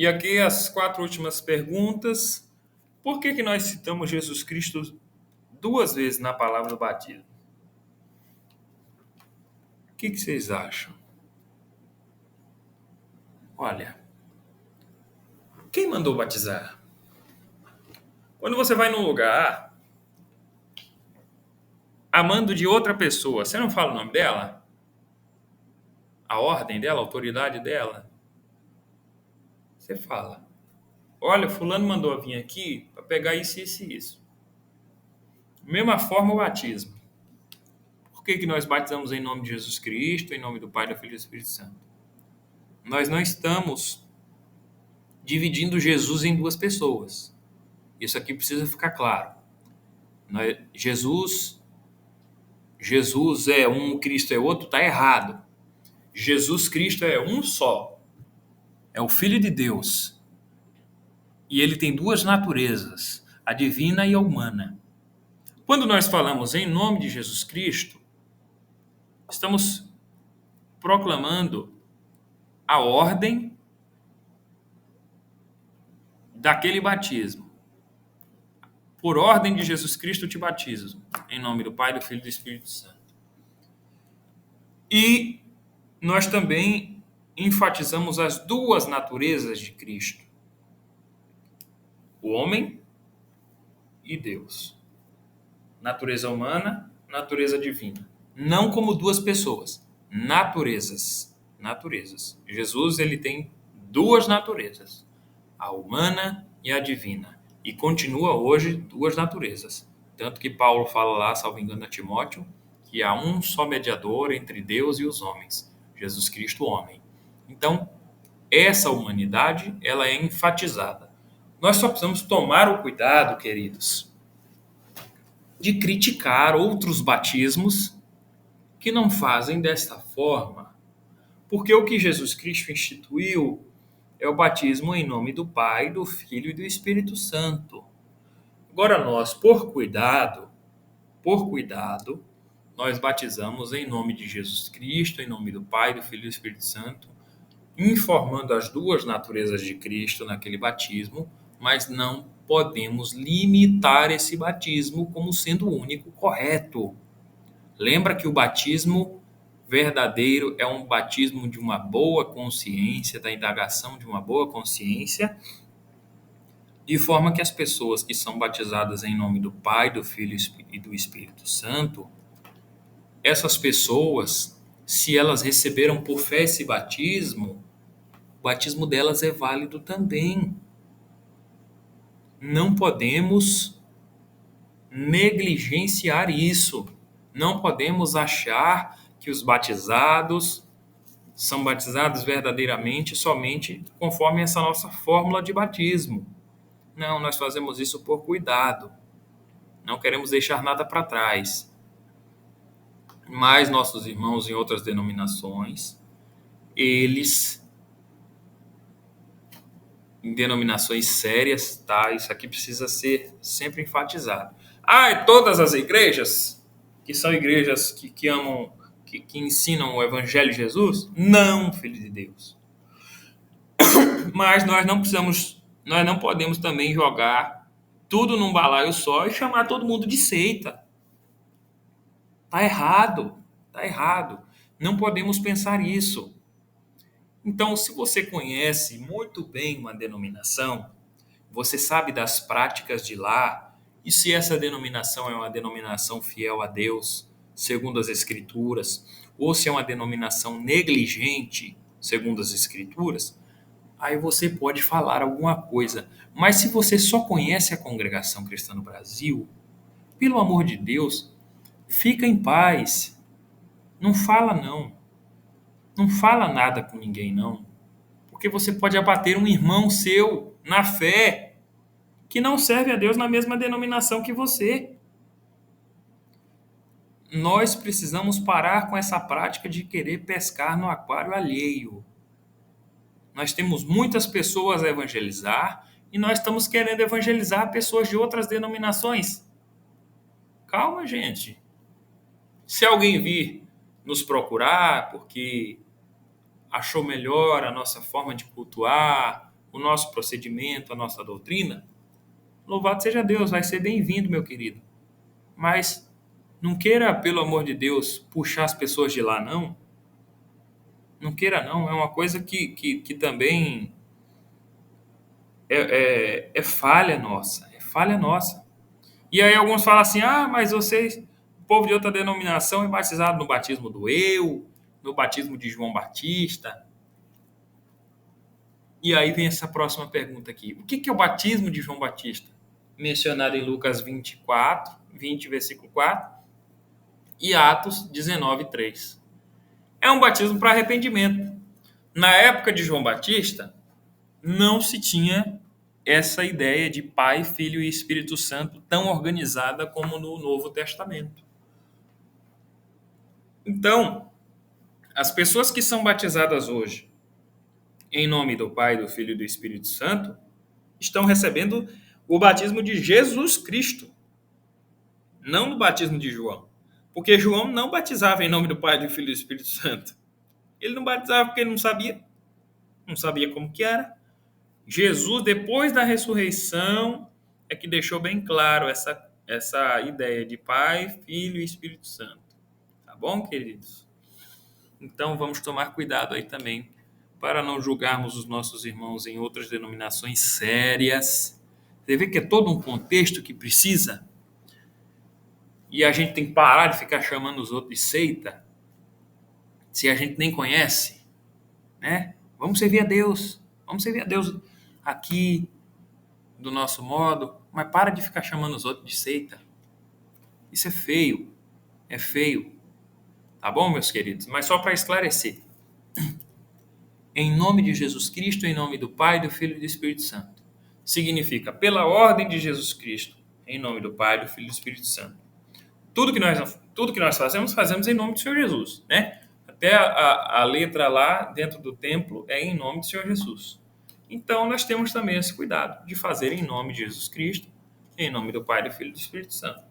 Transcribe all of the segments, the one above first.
E aqui as 4 últimas perguntas. Por que nós citamos Jesus Cristo 2 vezes na palavra do batismo? O que vocês acham? Olha, quem mandou batizar? Quando você vai num lugar a mando de outra pessoa, você não fala o nome dela? A ordem dela, a autoridade dela? Você fala. Olha, fulano mandou vir aqui para pegar isso, isso e isso. Mesma forma o batismo. Por que nós batizamos em nome de Jesus Cristo, em nome do Pai, do Filho e do Espírito Santo? Nós não estamos dividindo Jesus em duas pessoas. Isso aqui precisa ficar claro. Jesus é um, Cristo é outro, está errado. Jesus Cristo é um só. É o Filho de Deus. E ele tem duas naturezas, a divina e a humana. Quando nós falamos em nome de Jesus Cristo, estamos proclamando a ordem daquele batismo. Por ordem de Jesus Cristo te batizo, em nome do Pai, do Filho e do Espírito Santo. E nós também enfatizamos as duas naturezas de Cristo: o homem e Deus. Natureza humana, natureza divina. Não como duas pessoas, naturezas. Jesus, ele tem duas naturezas, a humana e a divina. E continua hoje duas naturezas. Tanto que Paulo fala lá, salvo engano, a Timóteo, que há um só mediador entre Deus e os homens, Jesus Cristo, homem. Então, essa humanidade, ela é enfatizada. Nós só precisamos tomar o cuidado, queridos, de criticar outros batismos que não fazem desta forma, porque o que Jesus Cristo instituiu é o batismo em nome do Pai, do Filho e do Espírito Santo. Agora nós, por cuidado, nós batizamos em nome de Jesus Cristo, em nome do Pai, do Filho e do Espírito Santo, informando as duas naturezas de Cristo naquele batismo, mas não podemos limitar esse batismo como sendo o único correto. Lembra que o batismo verdadeiro é um batismo de uma boa consciência, da indagação de uma boa consciência, de forma que as pessoas que são batizadas em nome do Pai, do Filho e do Espírito Santo, essas pessoas, se elas receberam por fé esse batismo, o batismo delas é válido também. Não podemos negligenciar isso. Não podemos achar que os batizados são batizados verdadeiramente somente conforme essa nossa fórmula de batismo. Não, nós fazemos isso por cuidado. Não queremos deixar nada para trás. Mas nossos irmãos em outras denominações, eles, em denominações sérias, tá? Isso aqui precisa ser sempre enfatizado. Todas as igrejas, que são igrejas que amam, que ensinam o Evangelho de Jesus? Não, filho de Deus. Mas nós não podemos também jogar tudo num balaio só e chamar todo mundo de seita. Tá errado, tá errado. Não podemos pensar isso. Então, se você conhece muito bem uma denominação, você sabe das práticas de lá, e se essa denominação é uma denominação fiel a Deus, segundo as Escrituras, ou se é uma denominação negligente, segundo as Escrituras, aí você pode falar alguma coisa. Mas se você só conhece a Congregação Cristã no Brasil, pelo amor de Deus, fica em paz. Não fala não. Não fala nada com ninguém não. Porque você pode abater um irmão seu na fé que não serve a Deus na mesma denominação que você. Nós precisamos parar com essa prática de querer pescar no aquário alheio. Nós temos muitas pessoas a evangelizar e nós estamos querendo evangelizar pessoas de outras denominações. Calma, gente. Se alguém vir nos procurar porque achou melhor a nossa forma de cultuar, o nosso procedimento, a nossa doutrina, louvado seja Deus, vai ser bem-vindo, meu querido. Mas não queira, pelo amor de Deus, puxar as pessoas de lá, não. Não queira, não. É uma coisa que também é falha nossa. É falha nossa. E aí alguns falam assim, mas vocês, o povo de outra denominação é batizado no batismo do eu, no batismo de João Batista. E aí vem essa próxima pergunta aqui. O que é o batismo de João Batista? Mencionado em Lucas 24, 20, versículo 4, e Atos 19, 3. É um batismo para arrependimento. Na época de João Batista, não se tinha essa ideia de Pai, Filho e Espírito Santo tão organizada como no Novo Testamento. Então, as pessoas que são batizadas hoje em nome do Pai, do Filho e do Espírito Santo estão recebendo o batismo de Jesus Cristo, não no batismo de João. Porque João não batizava em nome do Pai, do Filho e do Espírito Santo. Ele não batizava porque ele não sabia como que era. Jesus, depois da ressurreição, é que deixou bem claro essa ideia de Pai, Filho e Espírito Santo. Tá bom, queridos? Então, vamos tomar cuidado aí também para não julgarmos os nossos irmãos em outras denominações sérias. Você vê que é todo um contexto que precisa e a gente tem que parar de ficar chamando os outros de seita se a gente nem conhece, né? Vamos servir a Deus. Vamos servir a Deus aqui, do nosso modo, mas para de ficar chamando os outros de seita. Isso é feio. É feio. Tá bom, meus queridos? Mas só para esclarecer. Em nome de Jesus Cristo, em nome do Pai, do Filho e do Espírito Santo. Significa, pela ordem de Jesus Cristo, em nome do Pai, do Filho e do Espírito Santo. Tudo que nós fazemos em nome do Senhor Jesus, né? Até a letra lá dentro do templo é em nome do Senhor Jesus. Então, nós temos também esse cuidado de fazer em nome de Jesus Cristo, em nome do Pai, do Filho e do Espírito Santo.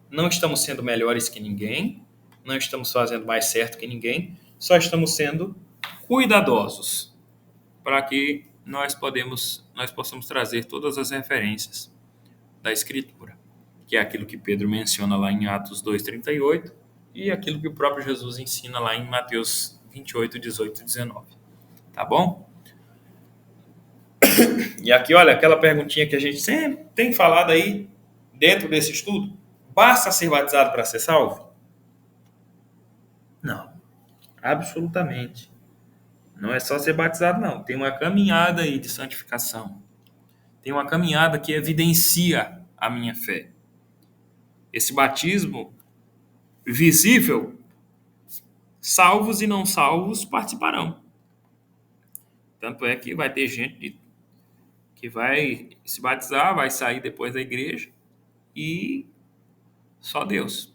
Não estamos sendo melhores que ninguém, não estamos fazendo mais certo que ninguém, só estamos sendo cuidadosos para que nós possamos trazer todas as referências da Escritura, que é aquilo que Pedro menciona lá em Atos 2:38 e aquilo que o próprio Jesus ensina lá em Mateus 28, 18 e 19. Tá bom? E aqui, olha, aquela perguntinha que a gente sempre tem falado aí dentro desse estudo. Basta ser batizado para ser salvo? Não, absolutamente. Não é só ser batizado, não. Tem uma caminhada aí de santificação. Tem uma caminhada que evidencia a minha fé. Esse batismo visível, salvos e não salvos participarão. Tanto é que vai ter gente que vai se batizar, vai sair depois da igreja e só Deus.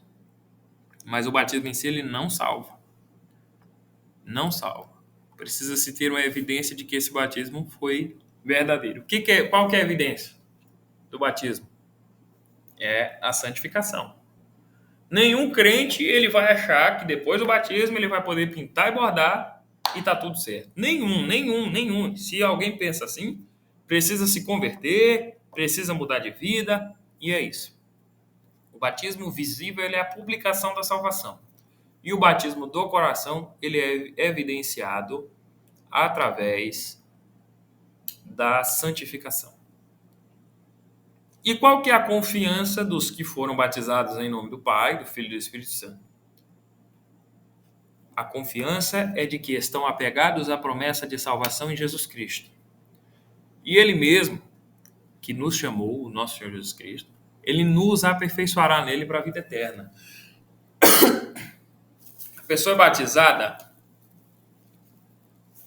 Mas o batismo em si, ele não salva. Não salva. Precisa-se ter uma evidência de que esse batismo foi verdadeiro. Qual que é a evidência do batismo? É a santificação. Nenhum crente ele vai achar que depois do batismo ele vai poder pintar e bordar e tá tudo certo. Nenhum. Se alguém pensa assim, precisa se converter, precisa mudar de vida, e é isso. O batismo visível ele é a publicação da salvação. E o batismo do coração ele é evidenciado através da santificação. E qual que é a confiança dos que foram batizados em nome do Pai, do Filho e do Espírito Santo? A confiança é de que estão apegados à promessa de salvação em Jesus Cristo. E Ele mesmo, que nos chamou, o nosso Senhor Jesus Cristo, Ele nos aperfeiçoará nele para a vida eterna. A pessoa batizada,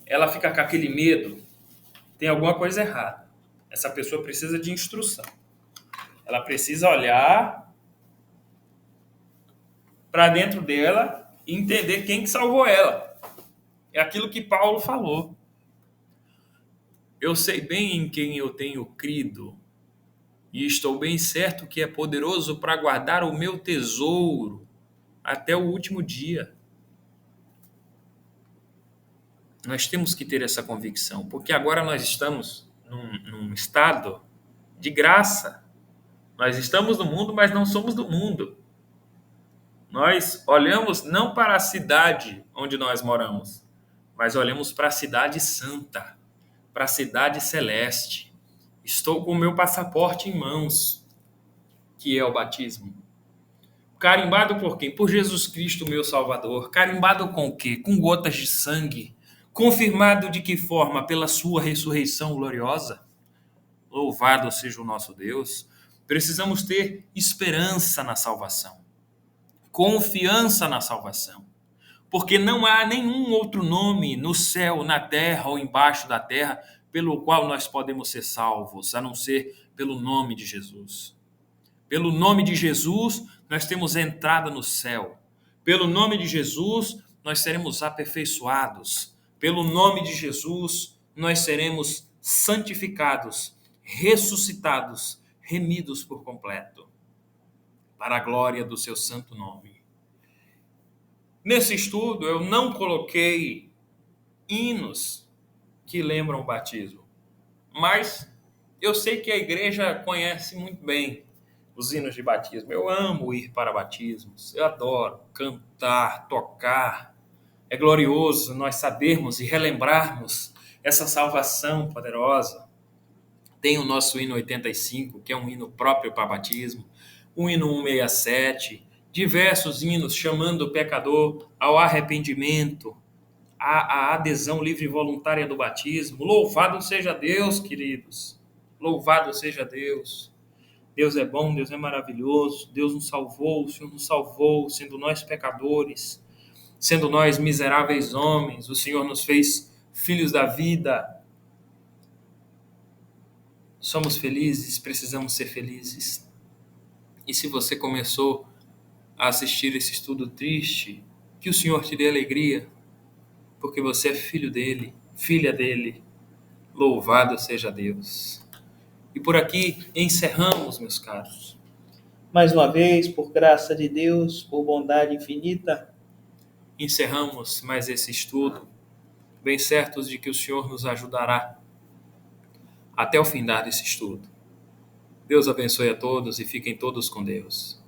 ela fica com aquele medo, tem alguma coisa errada. Essa pessoa precisa de instrução. Ela precisa olhar para dentro dela e entender quem que salvou ela. É aquilo que Paulo falou. Eu sei bem em quem eu tenho crido e estou bem certo que é poderoso para guardar o meu tesouro até o último dia. Nós temos que ter essa convicção, porque agora nós estamos num estado de graça. Nós estamos no mundo, mas não somos do mundo. Nós olhamos não para a cidade onde nós moramos, mas olhamos para a cidade santa, para a cidade celeste. Estou com o meu passaporte em mãos, que é o batismo. Carimbado por quem? Por Jesus Cristo, meu Salvador. Carimbado com o quê? Com gotas de sangue. Confirmado de que forma? Pela sua ressurreição gloriosa. Louvado seja o nosso Deus. Precisamos ter esperança na salvação, confiança na salvação, porque não há nenhum outro nome no céu, na terra ou embaixo da terra pelo qual nós podemos ser salvos, a não ser pelo nome de Jesus. Pelo nome de Jesus, nós temos entrada no céu. Pelo nome de Jesus, nós seremos aperfeiçoados. Pelo nome de Jesus, nós seremos santificados, ressuscitados, remidos por completo, para a glória do seu santo nome. Nesse estudo, eu não coloquei hinos que lembram o batismo, mas eu sei que a igreja conhece muito bem os hinos de batismo. Eu amo ir para batismos, eu adoro cantar, tocar. É glorioso nós sabermos e relembrarmos essa salvação poderosa. Tem o nosso hino 85, que é um hino próprio para batismo, o hino 167, diversos hinos chamando o pecador ao arrependimento, à adesão livre e voluntária do batismo. Louvado seja Deus, queridos. Louvado seja Deus. Deus é bom, Deus é maravilhoso, Deus nos salvou, o Senhor nos salvou, sendo nós pecadores, sendo nós miseráveis homens, o Senhor nos fez filhos da vida. Somos felizes, precisamos ser felizes. E se você começou a assistir esse estudo triste, que o Senhor te dê alegria, porque você é filho dele, filha dele. Louvado seja Deus. E por aqui encerramos, meus caros. Mais uma vez, por graça de Deus, por bondade infinita, Encerramos mais esse estudo, bem certos de que o Senhor nos ajudará até o findar desse estudo. Deus abençoe a todos e fiquem todos com Deus.